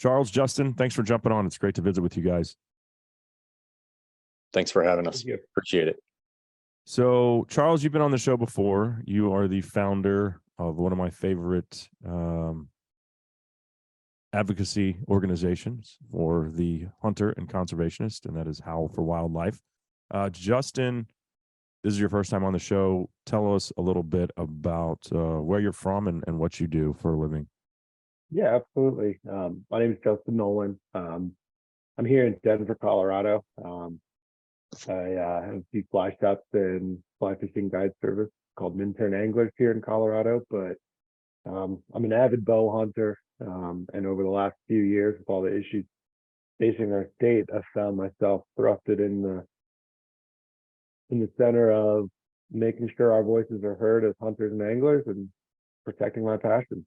Charles, Justin, thanks for jumping on. It's great to visit with you guys. Thanks for having us. Appreciate it. So, Charles, you've been on the show before. You are the founder of one of my favorite advocacy organizations for the hunter and conservationist, and that is Howl for Wildlife. Justin, this is your first time on the show. Tell us a little bit about where you're from and what you do for a living. Yeah, absolutely. My name is Justin Nolan. I'm here in Denver, Colorado. I have a few fly shops and fly fishing guide service called Minturn Anglers here in Colorado, but I'm an avid bow hunter. And over the last few years, with all the issues facing our state, I've found myself thrusted in the center of making sure our voices are heard as hunters and anglers and protecting my passion.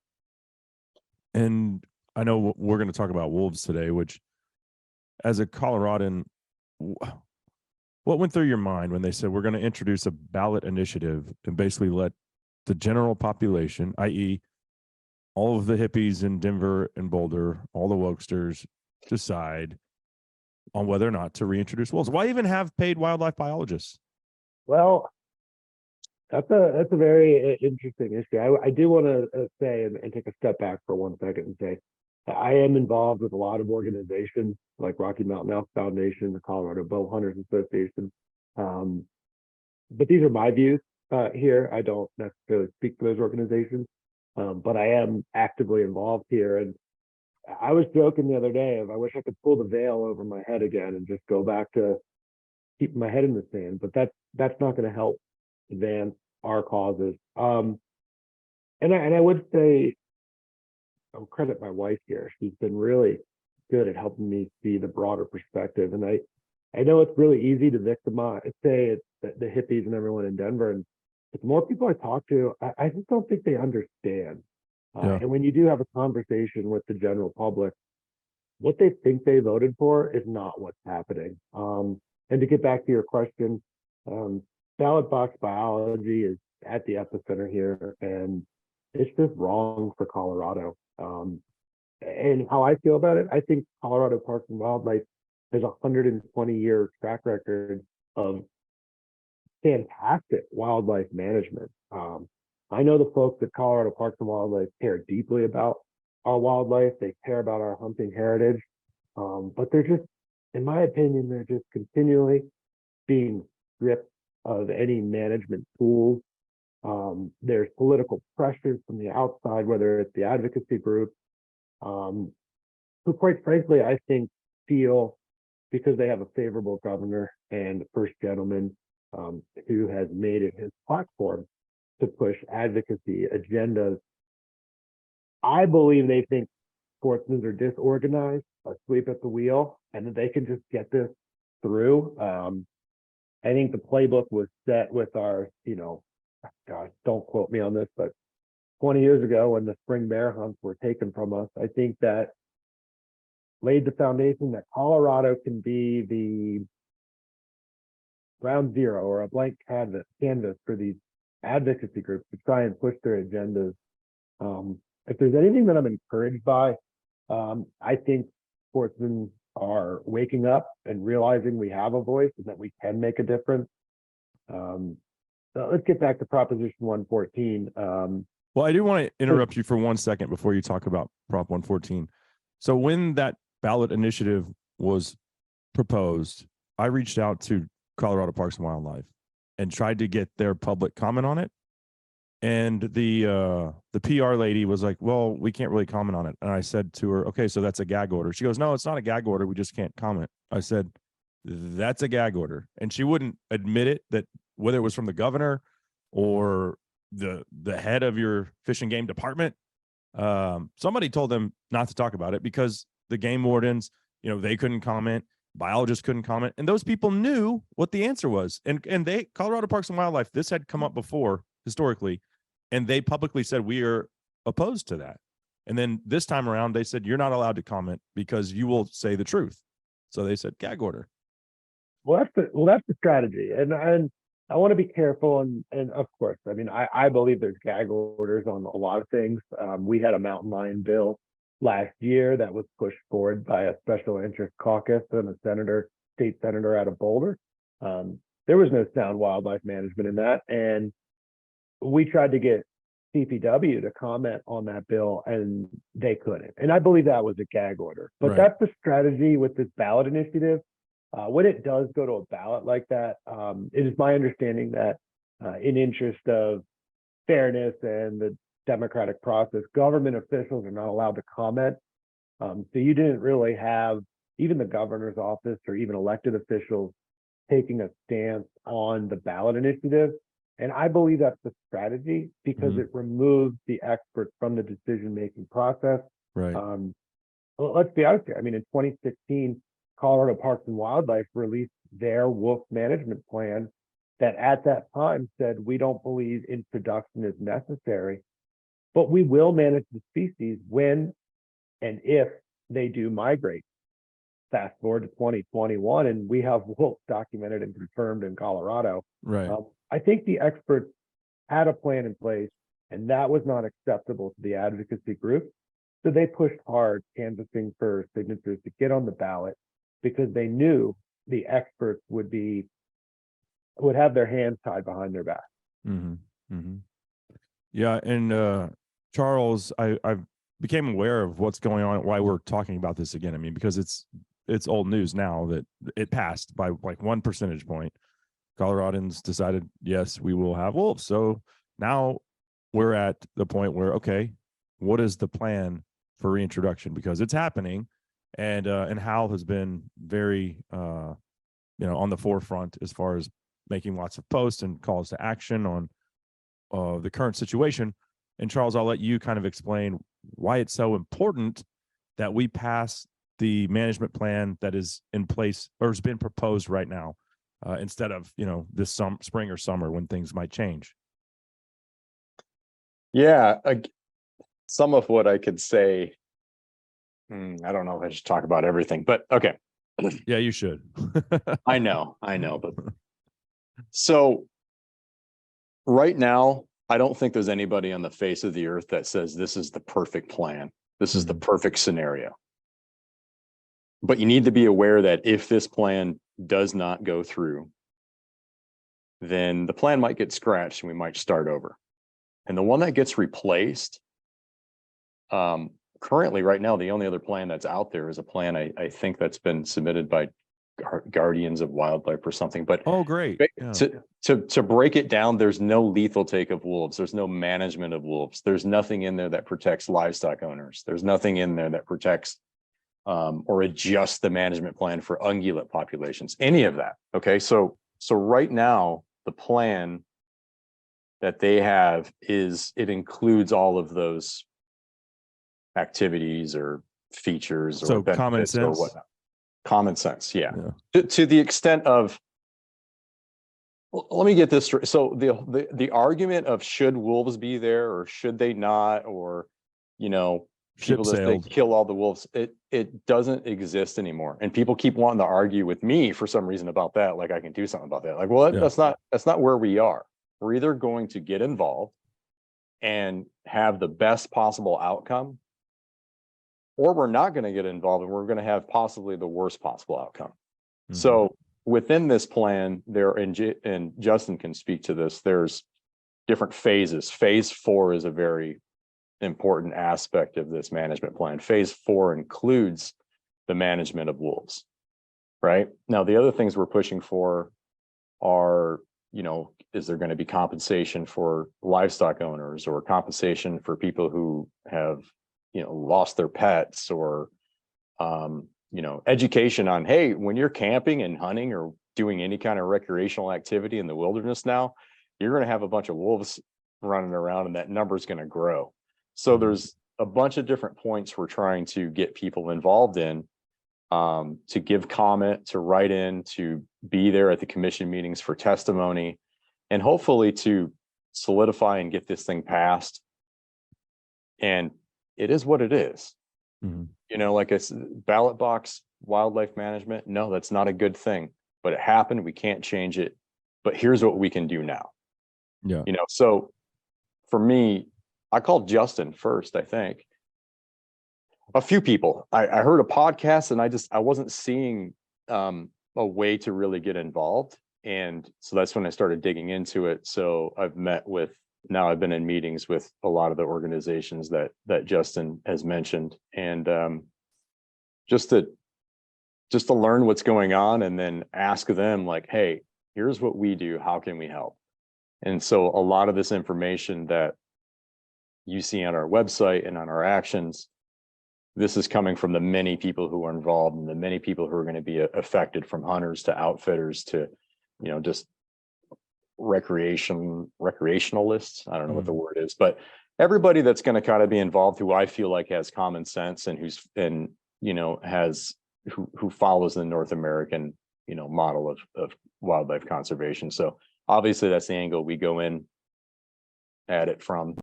And I know we're going to talk about wolves today, which, as a Coloradoan, what went through your mind when they said we're going to introduce a ballot initiative and basically let the general population, i.e., all of the hippies in Denver and Boulder, all the wokesters, decide on whether or not to reintroduce wolves? Why even have paid wildlife biologists? Well, that's a very interesting issue. I do want to say and take a step back for 1 second and say I am involved with a lot of organizations like Rocky Mountain Elk Foundation, the Colorado Bow Hunters Association. But these are my views here. I don't necessarily speak for those organizations, but I am actively involved here. And I was joking the other day of I wish I could pull the veil over my head again and just go back to keeping my head in the sand. But that's not going to help advance our causes. And I would say, I'll credit my wife here. She's been really good at helping me see the broader perspective. And I know it's really easy to victimize, say it's the hippies and everyone in Denver. And the more people I talk to, I just don't think they understand. And when you do have a conversation with the general public, what they think they voted for is not what's happening. And to get back to your question, ballot box biology is at the epicenter here, and it's just wrong for Colorado. And how I feel about it, I think Colorado Parks and Wildlife has a 120-year track record of fantastic wildlife management. I know the folks at Colorado Parks and Wildlife care deeply about our wildlife. They care about our hunting heritage, but they're just, in my opinion, they're just continually being stripped of any management tools. There's political pressures from the outside, whether it's the advocacy group, who quite frankly, I think feel because they have a favorable governor and first gentleman who has made it his platform to push advocacy agendas. I believe they think sportsmen are disorganized, asleep at the wheel, and that they can just get this through. I think the playbook was set with our, gosh, don't quote me on this, but 20 years ago when the spring bear hunts were taken from us, I think that laid the foundation that Colorado can be the ground zero or a blank canvas for these advocacy groups to try and push their agendas. If there's anything that I'm encouraged by, I think sportsmen are waking up and realizing we have a voice and that we can make a difference. Let's get back to Proposition 114. Well, I do want to interrupt you for 1 second before you talk about Prop 114. So when that ballot initiative was proposed, I reached out to Colorado Parks and Wildlife and tried to get their public comment on it. And the PR lady was like, well, we can't really comment on it. And I said to her, okay, so that's a gag order. She goes, no, it's not a gag order. We just can't comment. I said, that's a gag order. And she wouldn't admit it, that whether it was from the governor or the head of your fish and game department, somebody told them not to talk about it because the game wardens, they couldn't comment. Biologists couldn't comment. And those people knew what the answer was. And they, Colorado Parks and Wildlife, this had come up before historically, and they publicly said, we are opposed to that. And then this time around, they said, you're not allowed to comment because you will say the truth. So they said gag order. Well, that's the strategy. And I want to be careful. And of course, I mean, I believe there's gag orders on a lot of things. We had a mountain lion bill last year that was pushed forward by a special interest caucus and a state senator out of Boulder. There was no sound wildlife management in that. And we tried to get CPW to comment on that bill and they couldn't. And I believe that was a gag order. But Right. that's the strategy with this ballot initiative. When it does go to a ballot like that, it is my understanding that in interest of fairness and the democratic process, government officials are not allowed to comment. So you didn't really have even the governor's office or even elected officials taking a stance on the ballot initiative. And I believe that's the strategy because it removes the experts from the decision-making process. Right. Well, let's be honest here. I mean, in 2016, Colorado Parks and Wildlife released their wolf management plan that at that time said, we don't believe introduction is necessary, but we will manage the species when and if they do migrate. Fast forward to 2021, and we have wolves documented and confirmed in Colorado. Right. I think the experts had a plan in place, and that was not acceptable to the advocacy group. So they pushed hard, canvassing for signatures to get on the ballot because they knew the experts would have their hands tied behind their back. Yeah, and Charles, I became aware of what's going on, why we're talking about this again. I mean, because it's old news now that it passed by like 1 percentage point. Coloradans decided, yes, we will have wolves. So now we're at the point where, okay, what is the plan for reintroduction? Because it's happening, and Howl has been very, on the forefront as far as making lots of posts and calls to action on the current situation. And Charles, I'll let you kind of explain why it's so important that we pass the management plan that is in place or has been proposed right now, instead of, this spring or summer when things might change. Yeah, some of what I could say, I don't know if I should talk about everything, but okay. Yeah, you should. I know, but so right now, I don't think there's anybody on the face of the earth that says this is the perfect plan. This is the perfect scenario. But you need to be aware that if this plan does not go through, then the plan might get scratched and we might start over. And the one that gets replaced, currently right now, the only other plan that's out there is a plan I think that's been submitted by Guardians of Wildlife or something. But oh, great. Yeah. To break it down, there's no lethal take of wolves. There's no management of wolves. There's nothing in there that protects livestock owners. There's nothing in there that protects or adjusts the management plan for ungulate populations, any of that. Okay, so right now, the plan that they have it includes all of those activities or features or common sense or whatnot. Common sense, yeah. To the extent of, let me get this straight. So the argument of should wolves be there or should they not, or people that they kill all the wolves, it doesn't exist anymore. And people keep wanting to argue with me for some reason about that, like I can do something about that. Like, well, that's not where we are. We're either going to get involved and have the best possible outcome, or we're not going to get involved and we're going to have possibly the worst possible outcome. So within this plan, and Justin can speak to this, there's different phases. Phase 4 is a very important aspect of this management plan. Phase 4 includes the management of wolves, right? Now, the other things we're pushing for are, is there going to be compensation for livestock owners or compensation for people who have, lost their pets, or, education on, hey, when you're camping and hunting or doing any kind of recreational activity in the wilderness now, you're going to have a bunch of wolves running around and that number is going to grow. So there's a bunch of different points we're trying to get people involved in, to give comment, to write in, to be there at the commission meetings for testimony, and hopefully to solidify and get this thing passed. And it is what it is. Like a ballot box wildlife management, no, that's not a good thing, but it happened. We can't change it, but here's what we can do now. Yeah. So for me, I called Justin first, I think. A few people. I heard a podcast and I wasn't seeing a way to really get involved. And so that's when I started digging into it. So I've been in meetings with a lot of the organizations that Justin has mentioned. And just to learn what's going on and then ask them like, hey, here's what we do. How can we help? And so a lot of this information that you see on our website and on our actions, this is coming from the many people who are involved and the many people who are going to be affected, from hunters to outfitters to, just recreationalists. I don't know what the word is, but everybody that's going to kind of be involved who I feel like has common sense and who follows the North American, model of wildlife conservation. So obviously that's the angle we go in at it from.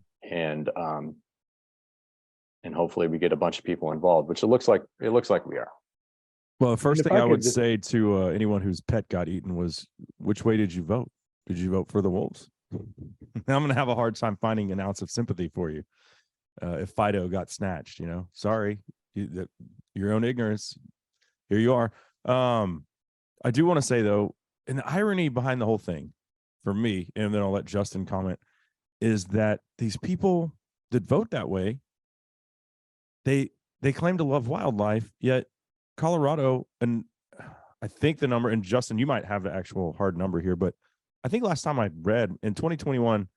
And hopefully we get a bunch of people involved, which it looks like we are. Well, the first thing I would say to anyone whose pet got eaten was, which way did you vote? Did you vote for the wolves? I'm going to have a hard time finding an ounce of sympathy for you if Fido got snatched. Sorry, your own ignorance. Here you are. I do want to say though, and the irony behind the whole thing, for me, and then I'll let Justin comment, is that these people that vote that way, they claim to love wildlife, yet Colorado, and I think the number, and Justin, you might have the actual hard number here, but I think last time I read in 2021,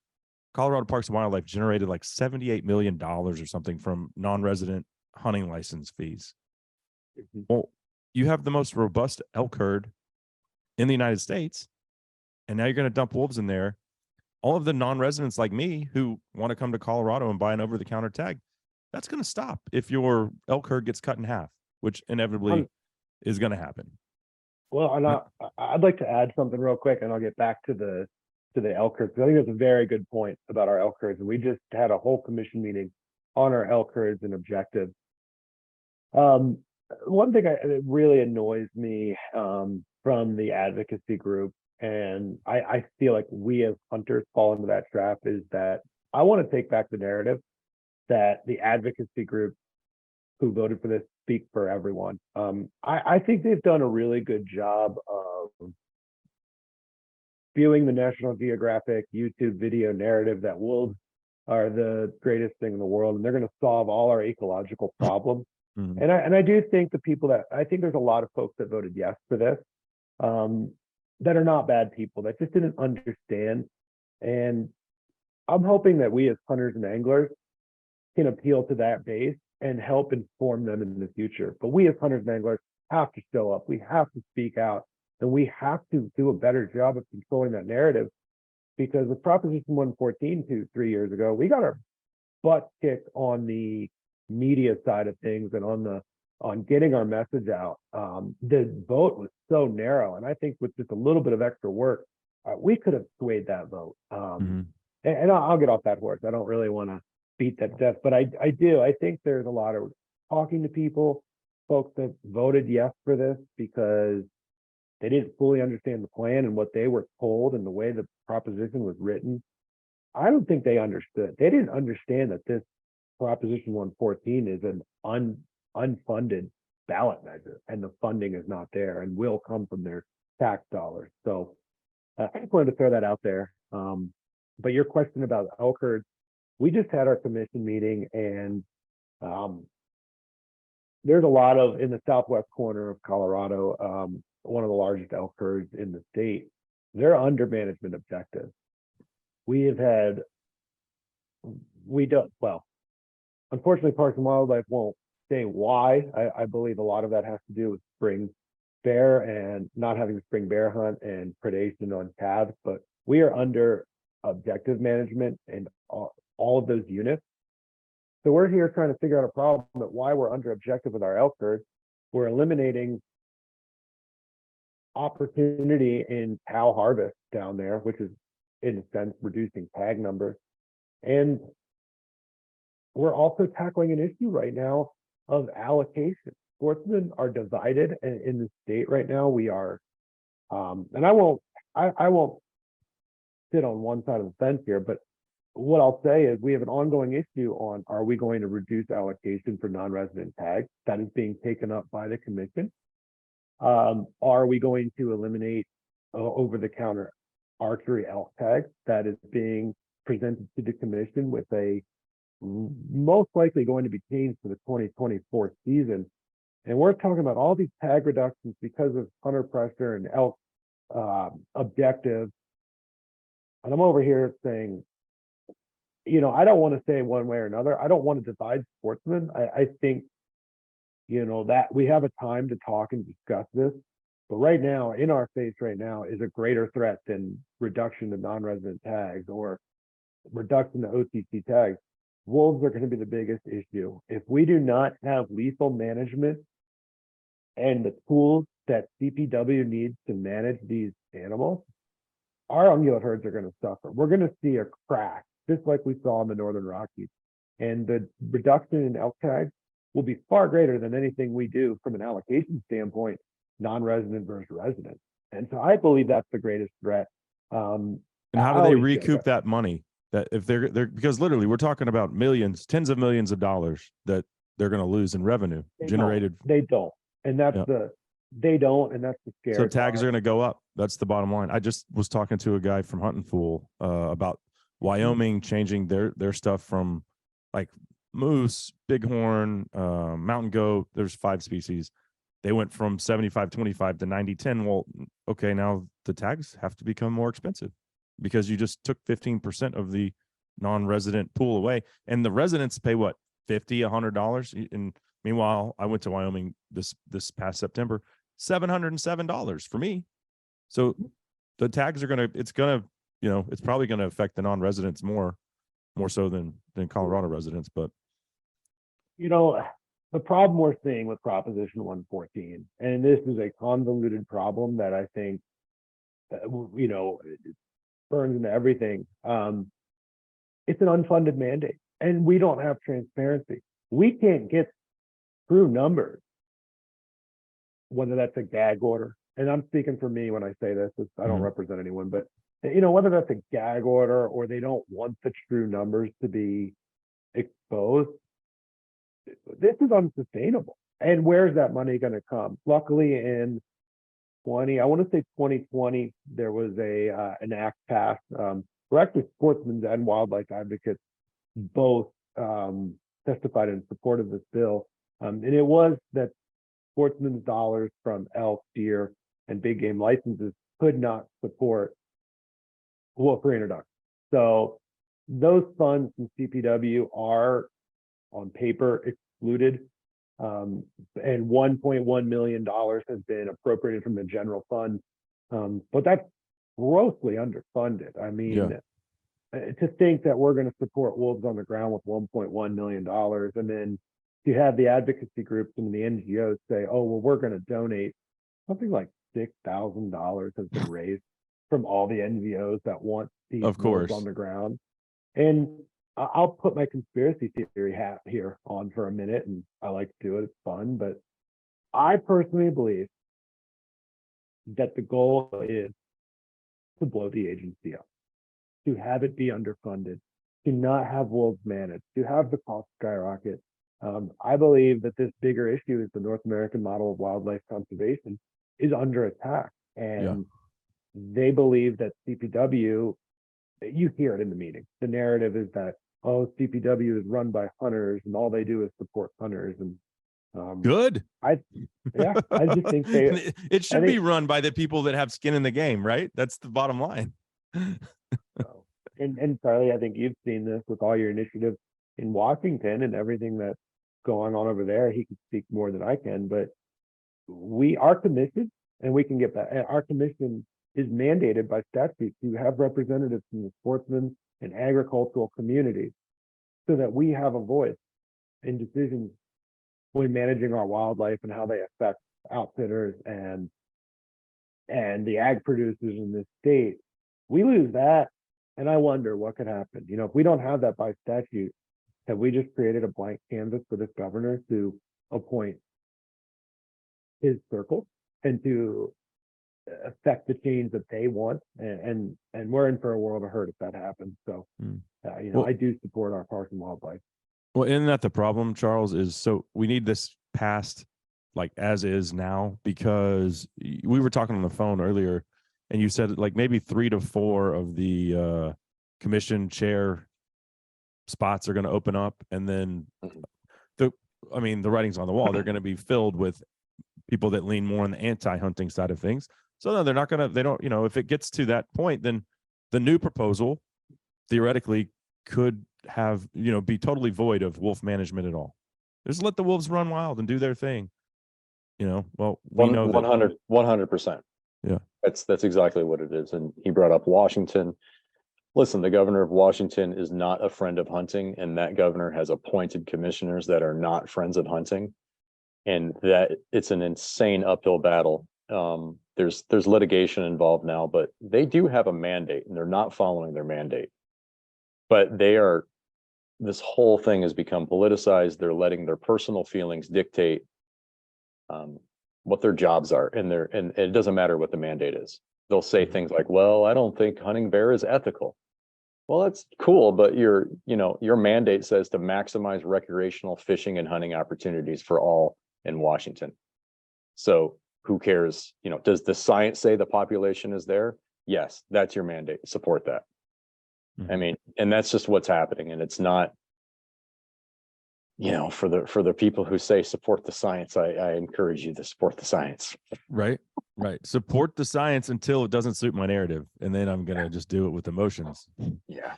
Colorado Parks and Wildlife generated like $78 million or something from non-resident hunting license fees. Mm-hmm. Well, you have the most robust elk herd in the United States, and now you're going to dump wolves in there. All of the non-residents like me who want to come to Colorado and buy an over-the-counter tag, that's going to stop if your elk herd gets cut in half, which inevitably is going to happen. Well, and I'd like to add something real quick, and I'll get back to the elk herds. I think that's a very good point about our elk herds. And we just had a whole commission meeting on our elk herds and objectives. One thing that really annoys me from the advocacy group, and I feel like we as hunters fall into that trap, is that I want to take back the narrative that the advocacy group who voted for this speak for everyone. I think they've done a really good job of spewing the National Geographic YouTube video narrative that wolves are the greatest thing in the world and they're going to solve all our ecological problems. Mm-hmm. And I do think I think there's a lot of folks that voted yes for this that are not bad people, that just didn't understand. And I'm hoping that we as hunters and anglers can appeal to that base and help inform them in the future. But we as hunters and anglers have to show up. We have to speak out, and we have to do a better job of controlling that narrative. Because with Proposition 114 3 years ago, we got our butt kicked on the media side of things and on getting our message out. The vote was so narrow, and I think with just a little bit of extra work, we could have swayed that vote. And I'll get off that horse. I don't really want to beat that death, but I think there's a lot of talking to people, folks that voted yes for this because they didn't fully understand the plan and what they were told and the way the proposition was written. I don't think they understood. They didn't understand that this Proposition 114 is an unfunded ballot measure, and the funding is not there and will come from their tax dollars. So I just wanted to throw that out there. But your question about elk herds, we just had our commission meeting, and there's a lot of, in the southwest corner of Colorado, one of the largest elk herds in the state, they're under management objectives. Unfortunately, Parks and Wildlife won't say why. I believe a lot of that has to do with spring bear and not having a spring bear hunt and predation on calves, but we are under objective management and all of those units. So we're here trying to figure out a problem at why we're under objective with our elk herd. We're eliminating opportunity in cow harvest down there, which is in a sense reducing tag numbers. And we're also tackling an issue right now of allocation. Sportsmen are divided in the state right now. We are, and I won't sit on one side of the fence here, but what I'll say is we have an ongoing issue on, are we going to reduce allocation for non-resident tags? That is being taken up by the commission. Are we going to eliminate over-the-counter archery elk tags? That is being presented to the commission with a most likely going to be changed for the 2024 season. And we're talking about all these tag reductions because of hunter pressure and elk objectives. And I'm over here saying, I don't want to say one way or another. I don't want to divide sportsmen. I think, that we have a time to talk and discuss this. But right now, in our face right now, is a greater threat than reduction to non-resident tags or reduction to OTC tags. Wolves are going to be the biggest issue. If we do not have lethal management and the tools that CPW needs to manage these animals, our ungulate herds are going to suffer. We're going to see a crack, just like we saw in the Northern Rockies. And the reduction in elk tags will be far greater than anything we do from an allocation standpoint, non-resident versus resident. And so I believe that's the greatest threat. And how do they recoup that money? That if they're because literally we're talking about millions, tens of millions of dollars that they're going to lose in revenue generated. They don't. And that's they don't. And that's the scary So tags are going to go up. That's the bottom line. I just was talking to a guy from Hunting Fool about Wyoming changing their stuff from like moose, bighorn, mountain goat. There's 5 species. They went from 75-25 to 90-10. Well, okay, now the tags have to become more expensive because you just took 15% of the non-resident pool away, and the residents pay what, $50, $100. And meanwhile, I went to Wyoming this past September, $707 for me. So the tags are it's probably gonna affect the non-residents more so than Colorado residents. But the problem we're seeing with Proposition 114, and this is a convoluted problem that I think, it burns into everything. It's an unfunded mandate, and we don't have transparency. We can't get true numbers, whether that's a gag order. And I'm speaking for me when I say this. I don't represent anyone, but whether that's a gag order or they don't want the true numbers to be exposed, this is unsustainable. And where's that money going to come? Luckily, in 2020, there was an act passed. Where actually sportsmen and wildlife advocates both testified in support of this bill. And it was that sportsmen's dollars from elk, deer, and big game licenses could not support wolf reintroduction. So those funds from CPW are on paper excluded, and $1.1 million has been appropriated from the general fund, but that's grossly underfunded. I mean, to think that we're going to support wolves on the ground with $1.1 million, and then to have the advocacy groups and the NGOs say, oh, well, we're going to donate something like $6,000 has been raised from all the NGOs that want these wolves on the ground. And I'll put my conspiracy theory hat here on for a minute, and I like to do it. It's fun, but I personally believe that the goal is to blow the agency up, to have it be underfunded, to not have wolves managed, to have the cost skyrocket. I believe that this bigger issue is the North American model of wildlife conservation is under attack, and they believe that CPW, you hear it in the meeting, the narrative is that, oh, CPW is run by hunters and all they do is support hunters. And good. I just think it should be run by the people that have skin in the game, right? That's the bottom line. And Charlie, I think you've seen this with all your initiatives in Washington and everything that's going on over there. He can speak more than I can, but we are commissioned, and we can get back. Our commission is mandated by statute to have representatives from the sportsmen and agricultural communities so that we have a voice in decisions when managing our wildlife and how they affect outfitters and the ag producers in this state. We lose that, and I wonder what could happen. If we don't have that by statute, have we just created a blank canvas for this governor to appoint his circle and to affect the change that they want, and we're in for a world of hurt if that happens. So, Well, I do support our parks and wildlife. Well, isn't that the problem, Charles? Is so we need this passed like as is now, because we were talking on the phone earlier and you said like maybe 3 to 4 of the commission chair spots are going to open up, and then the writing's on the wall. They're going to be filled with people that lean more on the anti-hunting side of things. So no, they don't, if it gets to that point, then the new proposal theoretically could have, be totally void of wolf management at all. Just let the wolves run wild and do their thing. Well, we know 100%. Yeah. That's exactly what it is. And he brought up Washington. Listen, the governor of Washington is not a friend of hunting, and that governor has appointed commissioners that are not friends of hunting. And that it's an insane uphill battle. There's litigation involved now, but they do have a mandate and they're not following their mandate. But this whole thing has become politicized. They're letting their personal feelings dictate what their jobs are, and it doesn't matter what the mandate is. They'll say things like, well, I don't think hunting bear is ethical. Well, that's cool, but your mandate says to maximize recreational fishing and hunting opportunities for all in Washington. So who cares? Does the science say the population is there? Yes, that's your mandate. Support that. Mm-hmm. And that's just what's happening. And it's not, for the people who say support the science, I encourage you to support the science. Right. Support the science until it doesn't suit my narrative, and then I'm gonna just do it with emotions. Yeah.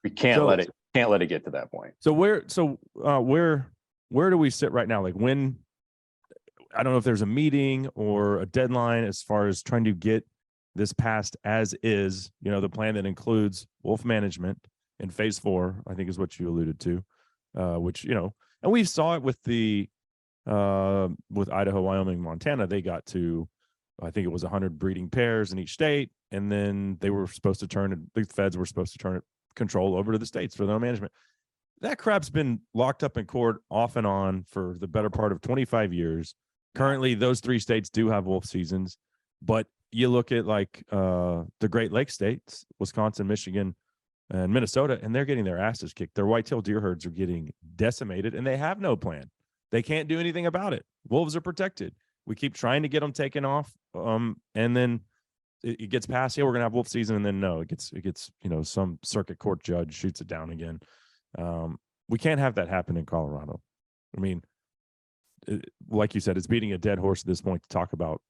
We can't let it get to that point. So where do we sit right now? Like, when, I don't know if there's a meeting or a deadline as far as trying to get this passed as is, the plan that includes wolf management in phase 4, I think is what you alluded to, which, and we saw it with with Idaho, Wyoming, Montana. They got to, I think it was 100 breeding pairs in each state. And then they were supposed to the feds were supposed to turn it control over to the states for their own management. That crap's been locked up in court off and on for the better part of 25 years. Currently, those 3 states do have wolf seasons, but you look at like the Great Lakes states, Wisconsin, Michigan, and Minnesota, and they're getting their asses kicked. Their whitetail deer herds are getting decimated, and they have no plan. They can't do anything about it. Wolves are protected. We keep trying to get them taken off, and then it gets passed. Yeah, we're gonna have wolf season, and then no, it gets some circuit court judge shoots it down again. We can't have that happen in Colorado. Like you said, it's beating a dead horse at this point to talk about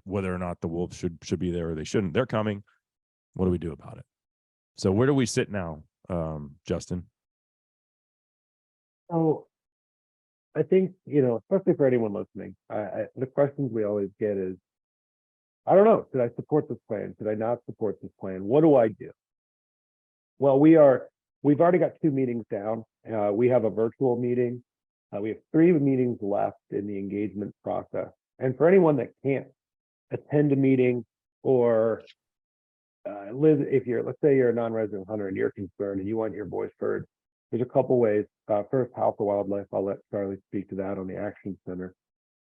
whether or not the wolves should be there or they shouldn't. They're coming. What do we do about it? So where do we sit now, Justin? So I think, especially for anyone listening, the questions we always get is, I don't know, should I support this plan? Should I not support this plan? What do I do? Well, we've already got 2 meetings down. We have a virtual meeting. We have 3 meetings left in the engagement process. And for anyone that can't attend a meeting or let's say you're a non-resident hunter and you're concerned and you want your voice heard, there's a couple ways. First, Howl for Wildlife. I'll let Charlie speak to that on the Action Center.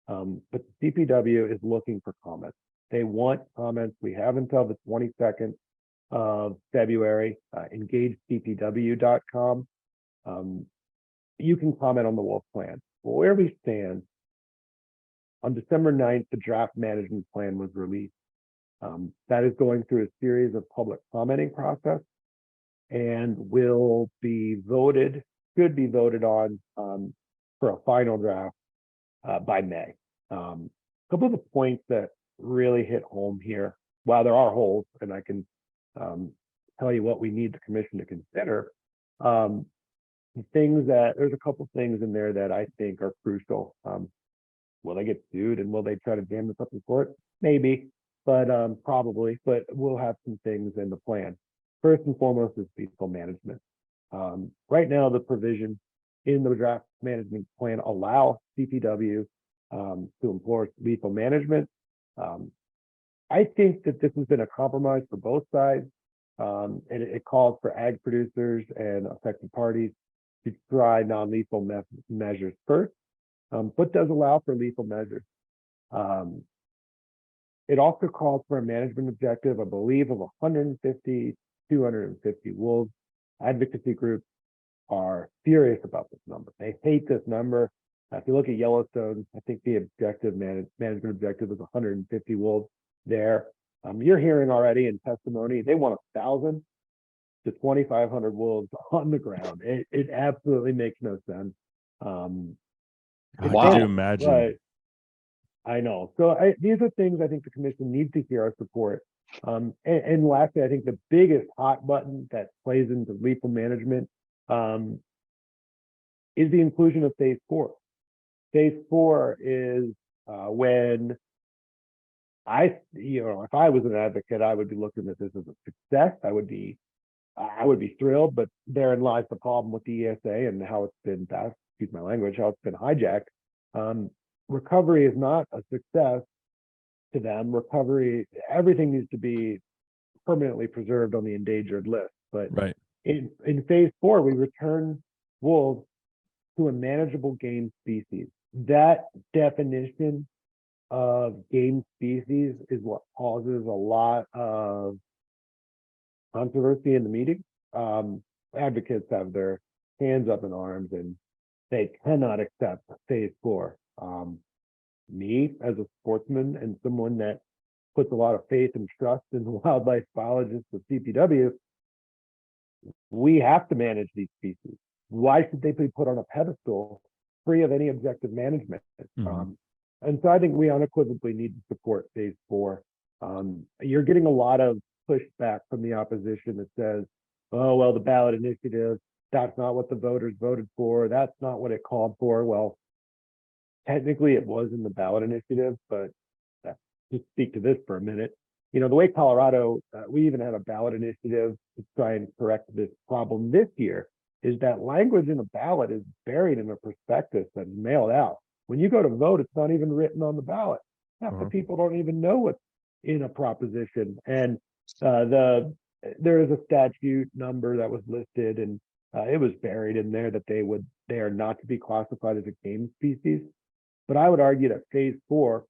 But the CPW is looking for comments. They want comments. We have until the 22nd of February. EngageCPW.com. You can comment on the wolf plan. Where we stand, on December 9th, the draft management plan was released. That is going through a series of public commenting process and should be voted on for a final draft by May. A couple of the points that really hit home here, while there are holes, and I can tell you what we need the commission to consider, there's a couple things in there that I think are crucial. Will they get sued and will they try to jam this up in court? Maybe, but probably. But we'll have some things in the plan. First and foremost is lethal management. Right now, the provision in the draft management plan allow CPW to employ lethal management. I think that this has been a compromise for both sides. And it calls for ag producers and affected parties to try non-lethal measures first, but does allow for lethal measures. It also calls for a management objective, I believe, of 150, 250 wolves. Advocacy groups are furious about this number. They hate this number. If you look at Yellowstone, I think the management objective is 150 wolves there. You're hearing already in testimony, they want 1,000 to 2,500 wolves on the ground. It absolutely makes no sense. Could you imagine? But I know. So these are things I think the commission needs to hear our support. And lastly, I think the biggest hot button that plays into lethal management is the inclusion of phase 4. Phase 4 is when if I was an advocate, I would be looking at this as a success. I would be thrilled, but therein lies the problem with the ESA and how it's been, excuse my language, how it's been hijacked. Recovery is not a success to them. Recovery, everything needs to be permanently preserved on the endangered list. But right. in phase 4, we return wolves to a manageable game species. That definition of game species is what causes a lot of controversy in the meeting. Advocates have their hands up in arms and they cannot accept phase 4. Me, as a sportsman and someone that puts a lot of faith and trust in the wildlife biologists of CPW, we have to manage these species. Why should they be put on a pedestal free of any objective management? Mm-hmm. And so I think we unequivocally need to support phase 4. You're getting a lot of pushback from the opposition that says, oh, well, the ballot initiative, that's not what the voters voted for. That's not what it called for. Well, technically it was in the ballot initiative, but just speak to this for a minute. The way Colorado, we even had a ballot initiative to try and correct this problem this year, is that language in a ballot is buried in a prospectus that's mailed out. When you go to vote, it's not even written on the ballot. Half the people don't even know what's in a proposition. And there is a statute number that was listed, and it was buried in there that they are not to be classified as a game species. But I would argue that phase 4,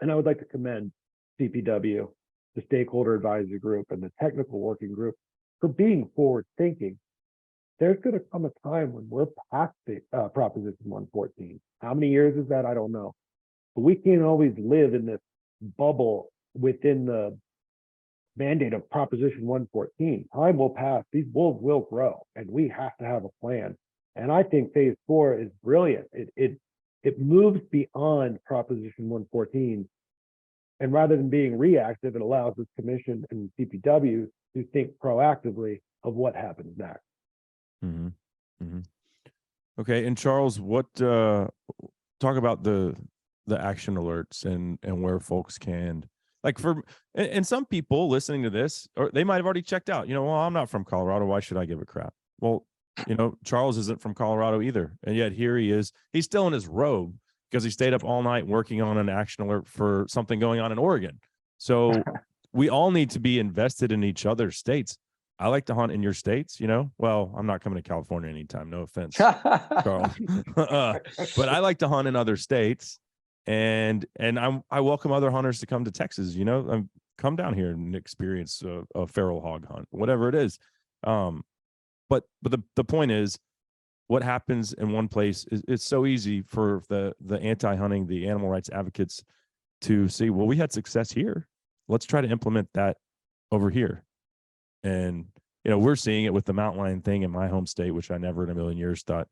and I would like to commend CPW, the stakeholder advisory group, and the technical working group for being forward thinking. There's going to come a time when we're past the Proposition 114. How many years is that? I don't know. But we can't always live in this bubble within the mandate of Proposition 114. Time will pass. These wolves will grow, and we have to have a plan. And I think phase 4 is brilliant. It moves beyond Proposition 114. And rather than being reactive, it allows this commission and CPW to think proactively of what happens next. Mm-hmm. Mm-hmm. Okay, and Charles, talk about the action alerts and where folks can, like, and some people listening to this, or they might have already checked out. Well, I'm not from Colorado. Why should I give a crap? Well, Charles isn't from Colorado either, and yet here he is. He's still in his robe because he stayed up all night working on an action alert for something going on in Oregon. So we all need to be invested in each other's states. I like to hunt in your states, Well, I'm not coming to California anytime. No offense, Charles. But I like to hunt in other states, and I welcome other hunters to come to Texas. Come down here and experience a feral hog hunt, whatever it is. But the point is, what happens in one place it's so easy for the anti-hunting, the animal rights advocates to see, well, we had success here. Let's try to implement that over here. And, we're seeing it with the mountain lion thing in my home state, which I never in a million years thought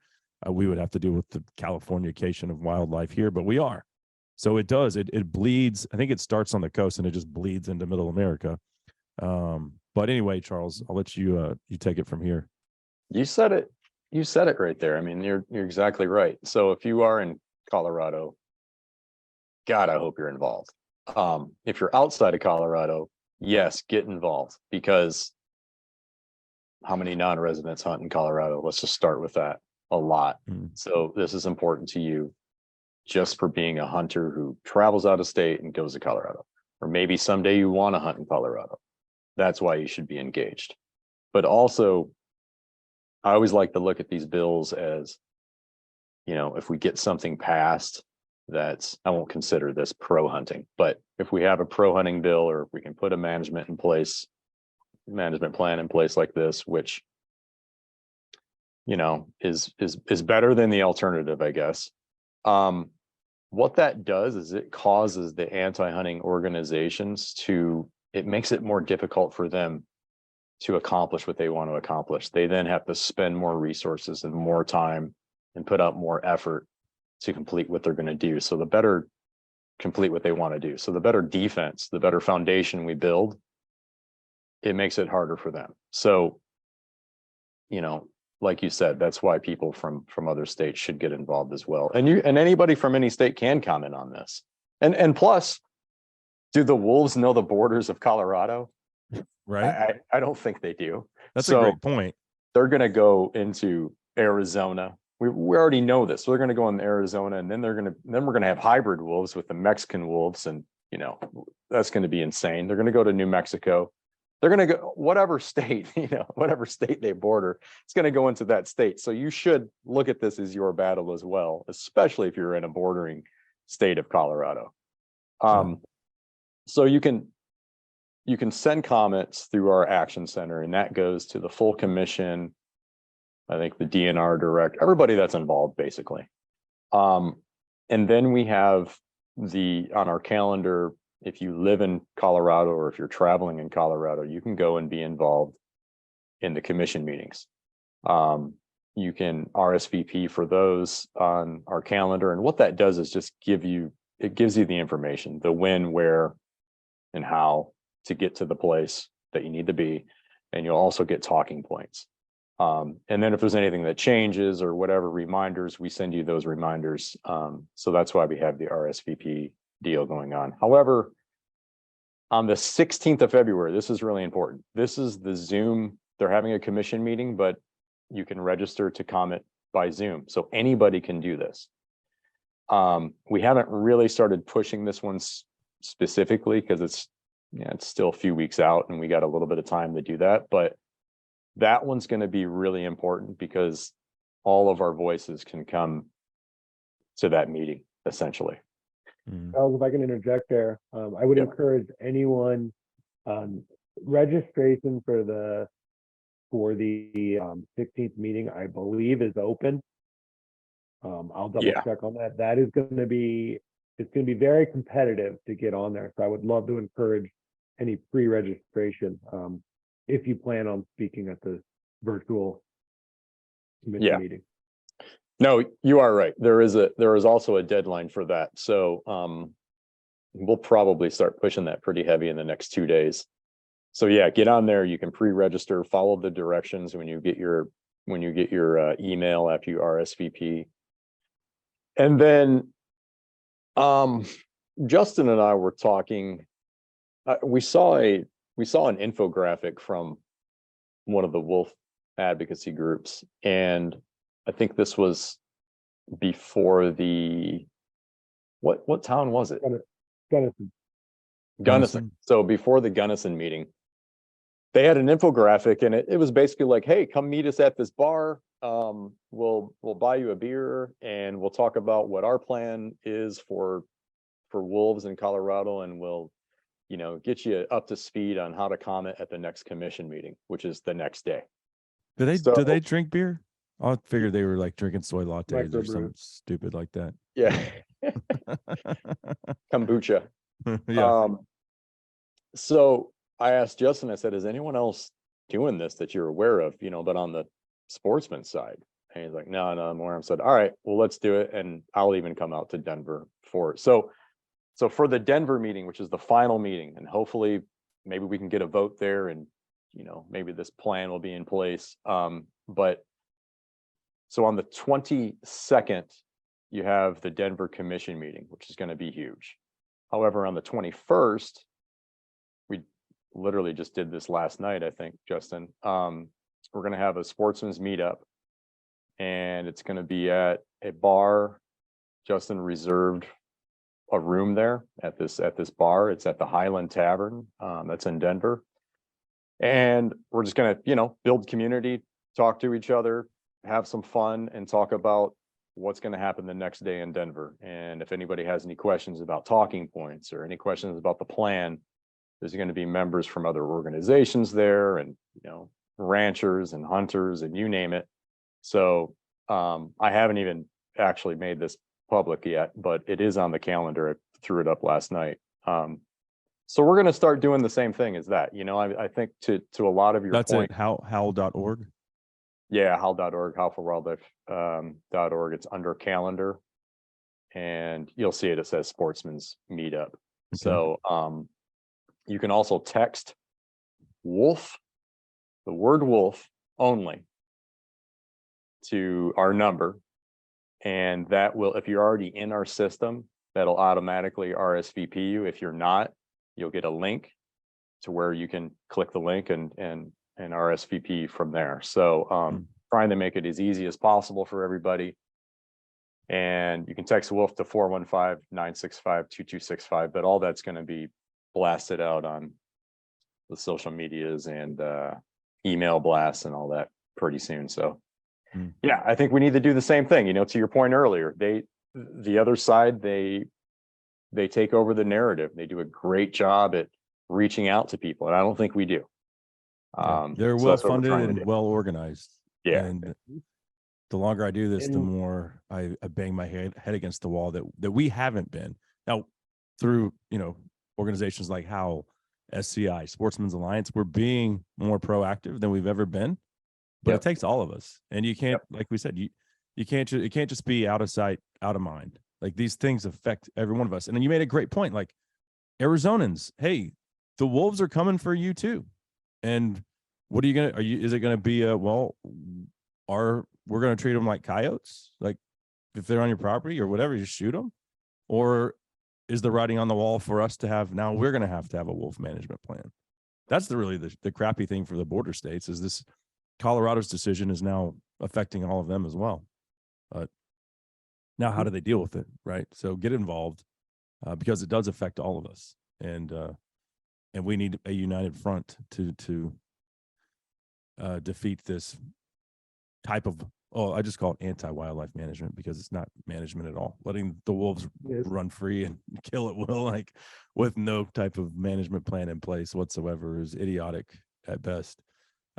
we would have to do with the Californication of wildlife here, but we are. So it does, it bleeds. I think it starts on the coast and it just bleeds into middle America. But anyway, Charles, I'll let you take it from here. You said it right there. I mean, you're exactly right. So if you are in Colorado, God, I hope you're involved. If you're outside of Colorado, yes, get involved, because how many non-residents hunt in Colorado? Let's just start with that. A lot. So this is important to you just for being a hunter who travels out of state and goes to Colorado, or maybe someday you want to hunt in Colorado. That's why you should be engaged. But also, I always like to look at these bills as, if we get something passed, I won't consider this pro hunting, but if we have a pro hunting bill, or if we can put a management plan in place like this, which, you know, is better than the alternative, I guess. What that does is it causes the anti-hunting organizations it makes it more difficult for them to accomplish what they want to accomplish. They then have to spend more resources and more time and put out more effort to complete what they're going to do. So the better complete what they want to do. So the better defense, the better foundation we build, it makes it harder for them. So, you know, like you said, that's why people from other states should get involved as well. And anybody from any state can comment on this. And plus, do the wolves know the borders of Colorado? Right. I don't think they do. That's a great point. They're going to go into Arizona. We already know this. So they're going to go into Arizona, and then we're going to have hybrid wolves with the Mexican wolves, and you know, that's going to be insane. They're going to go to New Mexico. They're going to go whatever state, you know, whatever state they border, it's going to go into that state. So you should look at this as your battle as well, especially if you're in a bordering state of Colorado. So you can send comments through our action center, and that goes to the full commission, I think the DNR director, everybody that's involved basically. And then we have on our calendar, if you live in Colorado or if you're traveling in Colorado, you can go and be involved in the commission meetings. You can RSVP for those on our calendar. And what that does is just gives you the information, the when, where, and how to get to the place that you need to be. And you'll also get talking points. And then if there's anything that changes or whatever reminders, we send you those reminders. So that's why we have the RSVP deal going on. However, on the 16th of February, this is really important. This is the Zoom. They're having a commission meeting, but you can register to comment by Zoom. So anybody can do this. We haven't really started pushing this one specifically because it's still a few weeks out and we got a little bit of time to do that. But that one's going to be really important because all of our voices can come to that meeting, essentially. Charles, if I can interject there, I would encourage anyone, registration for the 16th meeting, I believe, is open. I'll double check on that. That is going to be, it's going to be very competitive to get on there. So I would love to encourage any pre-registration if you plan on speaking at the virtual commission meeting. No, you are right. There is also a deadline for that. So we'll probably start pushing that pretty heavy in the next 2 days. So yeah, get on there. You can pre-register, follow the directions when you get your email after you RSVP. And then Justin and I were talking. We saw an infographic from one of the wolf advocacy groups, and I think this was before the what town was it? Gunnison. So before the Gunnison meeting, they had an infographic, and it was basically like, hey, come meet us at this bar. We'll buy you a beer and we'll talk about what our plan is for wolves in Colorado, and we'll, you know, get you up to speed on how to comment at the next commission meeting, which is the next day. Do they drink beer? I figured they were like drinking soy lattes or something stupid like that. Yeah. Kombucha. Yeah. So I asked Justin, I said, is anyone else doing this that you're aware of, you know, but on the sportsman side? And he's like, no, I'm aware. I said, all right, well, let's do it. And I'll even come out to Denver for it. So for the Denver meeting, which is the final meeting, and hopefully maybe we can get a vote there, and, you know, maybe this plan will be in place. But so on the 22nd, you have the Denver commission meeting, which is going to be huge. However, on the 21st, we literally just did this last night, I think, Justin. We're going to have a sportsman's meetup, and it's going to be at a bar. Justin reserved a room there at this bar. It's at the Highland Tavern. That's in Denver. And we're just going to, you know, build community, talk to each other, have some fun, and talk about what's going to happen the next day in Denver. And if anybody has any questions about talking points or any questions about the plan, there's going to be members from other organizations there, and ranchers and hunters and you name it. So I haven't even actually made this public yet, but it is on the calendar. I threw it up last night. So we're going to start doing the same thing as that. I think to a lot of your That's point. it. Howl.org. Yeah, howl.org, howlforwildlife.org. It's under calendar, and you'll see it. It says Sportsman's Meetup. Okay. So you can also text wolf, the word wolf only, to our number, and that will, if you're already in our system, that'll automatically RSVP you. If you're not, you'll get a link to where you can click the link and RSVP from there. So trying to make it as easy as possible for everybody. And you can text Wolf to 415-965-2265, but all that's going to be blasted out on the social medias and email blasts and all that pretty soon. So yeah, I think we need to do the same thing. To your point earlier, the other side, they take over the narrative. They do a great job at reaching out to people, and I don't think we do. They're well funded and well organized. Yeah. And the longer I do this, the more I bang my head against the wall that we haven't been. Now, through organizations like Howl, SCI, Sportsman's Alliance, we're being more proactive than we've ever been. But it takes all of us, and you can't, like we said, you can't it can't just be out of sight, out of mind. Like, these things affect every one of us. And then you made a great point, like Arizonans, hey, the wolves are coming for you too. And what is it gonna be we're gonna treat them like coyotes, like if they're on your property or whatever, you shoot them? Or is the writing on the wall for us to have, now we're gonna have to have a wolf management plan? That's the crappy thing for the border states, is this Colorado's decision is now affecting all of them as well. But now, how do they deal with it, right? So get involved, because it does affect all of us, and we need a united front to defeat this type of, I just call it anti-wildlife management, because it's not management at all. Letting the wolves run free and kill at will, like with no type of management plan in place whatsoever, is idiotic at best.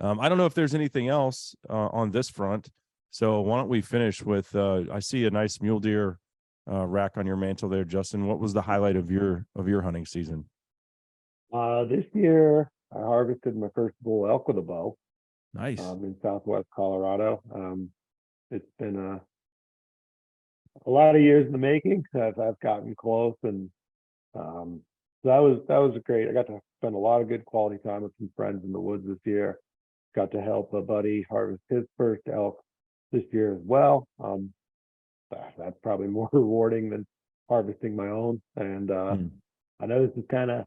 I don't know if there's anything else on this front. So why don't we finish with, I see a nice mule deer rack on your mantle there, Justin. What was the highlight of your hunting season? This year I harvested my first bull elk with a bow. Nice. In Southwest Colorado. It's been a lot of years in the making. I've gotten close, and so that was great. I got to spend a lot of good quality time with some friends in the woods this year. Got to help a buddy harvest his first elk this year as well. That's probably more rewarding than harvesting my own. And I know this is kind of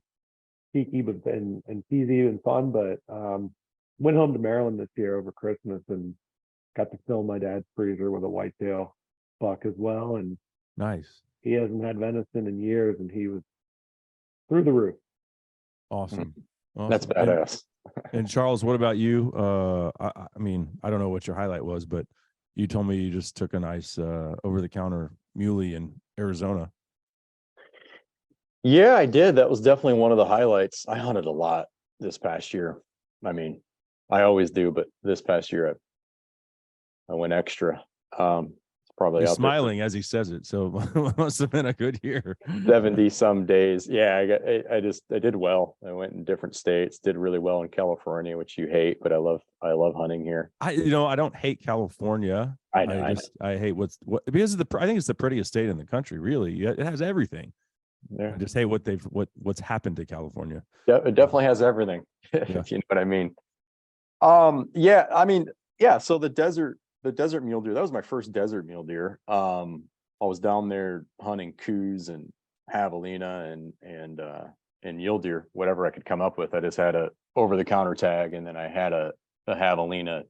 cheeky and cheesy and fun, but went home to Maryland this year over Christmas and got to fill my dad's freezer with a whitetail buck as well. And nice. He hasn't had venison in years, and he was through the roof. Awesome. That's badass. And Charles, what about you? I mean, I don't know what your highlight was, but you told me you just took a nice over-the-counter muley in Arizona. Yeah, I did. That was definitely one of the highlights. I hunted a lot this past year. I mean, I always do, but this past year I went extra. It's probably He's out smiling as he says it, so it must have been a good year. 70 some days. Yeah, I did well. I went in different states, did really well in California, which you hate, but I love hunting here. I don't hate California. I hate because I think it's the prettiest state in the country, really. It has everything. Yeah. I just hate what's happened to California. Yeah, it definitely has everything. If you know what I mean. So the desert mule deer, that was my first desert mule deer. I was down there hunting coos and javelina and mule deer, whatever I could come up with. I just had a over the counter tag, and then I had a javelina,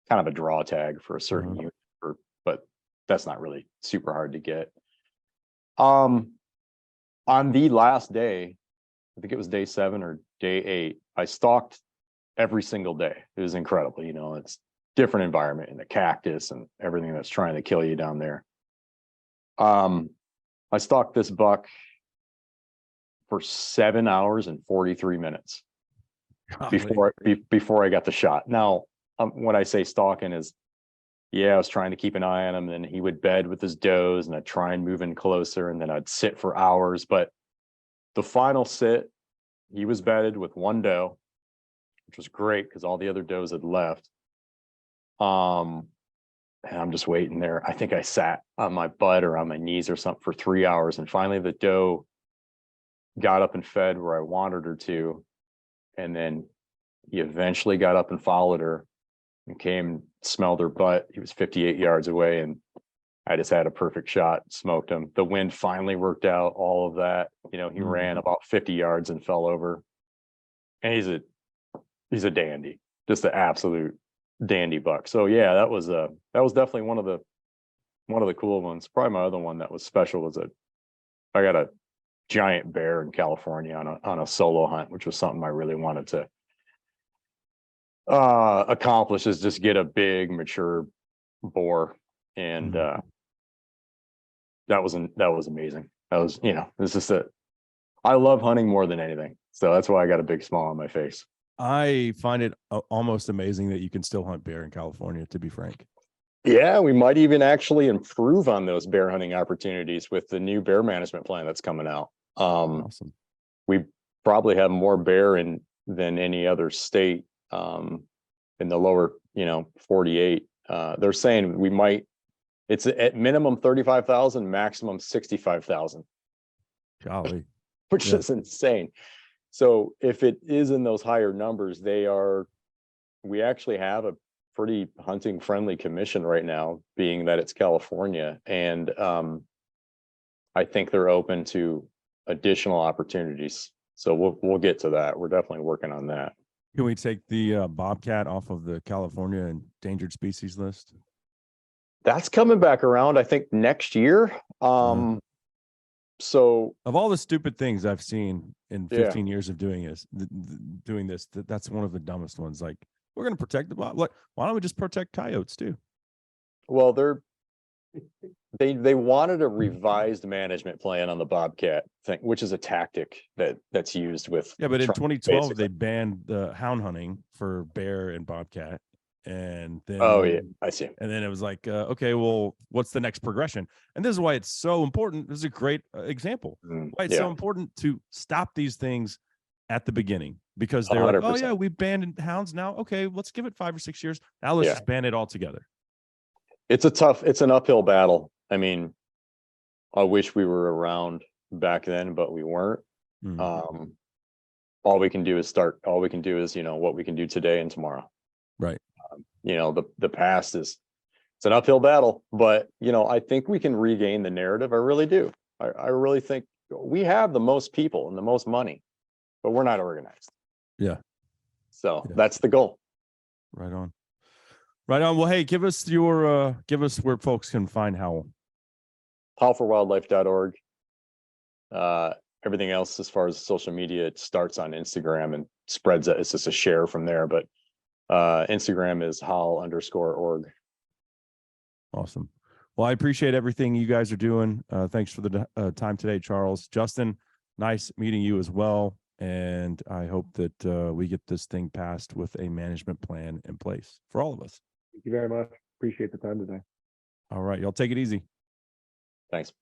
kind of a draw tag for a certain unit, but that's not really super hard to get. On the last day, I think it was day 7 or day 8, I stalked every single day. It was incredible. It's different environment in the cactus and everything that's trying to kill you down there. I stalked this buck for 7 hours and 43 minutes before I got the shot. Now, when I say stalking is, I was trying to keep an eye on him, and he would bed with his does, and I'd try and move in closer, and then I'd sit for hours. But the final sit, he was bedded with one doe, which was great because all the other does had left. And I'm just waiting there. I think I sat on my butt or on my knees or something for 3 hours. And finally the doe got up and fed where I wanted her to. And then he eventually got up and followed her and came, smelled her butt. He was 58 yards away, and I just had a perfect shot, smoked him. The wind finally worked out all of that. He ran about 50 yards and fell over. And he's a dandy, just an absolute dandy buck. So yeah, that was definitely one of the cool ones. Probably my other one that was special was I got a giant bear in California on a solo hunt, which was something I really wanted to accomplish, is just get a big mature boar. And that was amazing. That was, it's just I love hunting more than anything. So that's why I got a big smile on my face. I find it almost amazing that you can still hunt bear in California, to be frank. Yeah, we might even actually improve on those bear hunting opportunities with the new bear management plan that's coming out. Awesome. We probably have more bear than any other state in the lower, 48. They're saying it's at minimum 35,000, maximum 65,000. Golly. Which is insane. So if it is in those higher numbers, we actually have a pretty hunting friendly commission right now, being that it's California. And I think they're open to additional opportunities. So we'll get to that. We're definitely working on that. Can we take the bobcat off of the California endangered species list? That's coming back around, I think, next year. So of all the stupid things I've seen in 15 years of doing this, that's one of the dumbest ones. Like, we're going to protect the bob. Like, why don't we just protect coyotes too? Well, they wanted a revised management plan on the bobcat thing, which is a tactic that's used with. Yeah, but in 2012 they banned the hound hunting for bear and bobcat. And then, I see. And then it was like, okay, well, what's the next progression? And this is why it's so important. This is a great example. Why it's so important to stop these things at the beginning, because they're 100%. Like, oh yeah, we banned hounds now. Okay, let's give it 5 or 6 years. Now let's just ban it altogether. It's an uphill battle. I mean, I wish we were around back then, but we weren't. All we can do is what we can do today and tomorrow. Right. The past it's an uphill battle, but I think we can regain the narrative. I really do. I really think we have the most people and the most money, but we're not organized. Yeah. So that's the goal. Right on. Well, hey, give us where folks can find Howl. howlforwildlife.org. Everything else as far as social media, it starts on Instagram and spreads. It's just a share from there, but Instagram is howl_org. Awesome. Well, I appreciate everything you guys are doing. Thanks for the time today, Charles. Justin, nice meeting you as well. And I hope that we get this thing passed with a management plan in place for all of us. Thank you very much. Appreciate the time today. All right. Y'all take it easy. Thanks.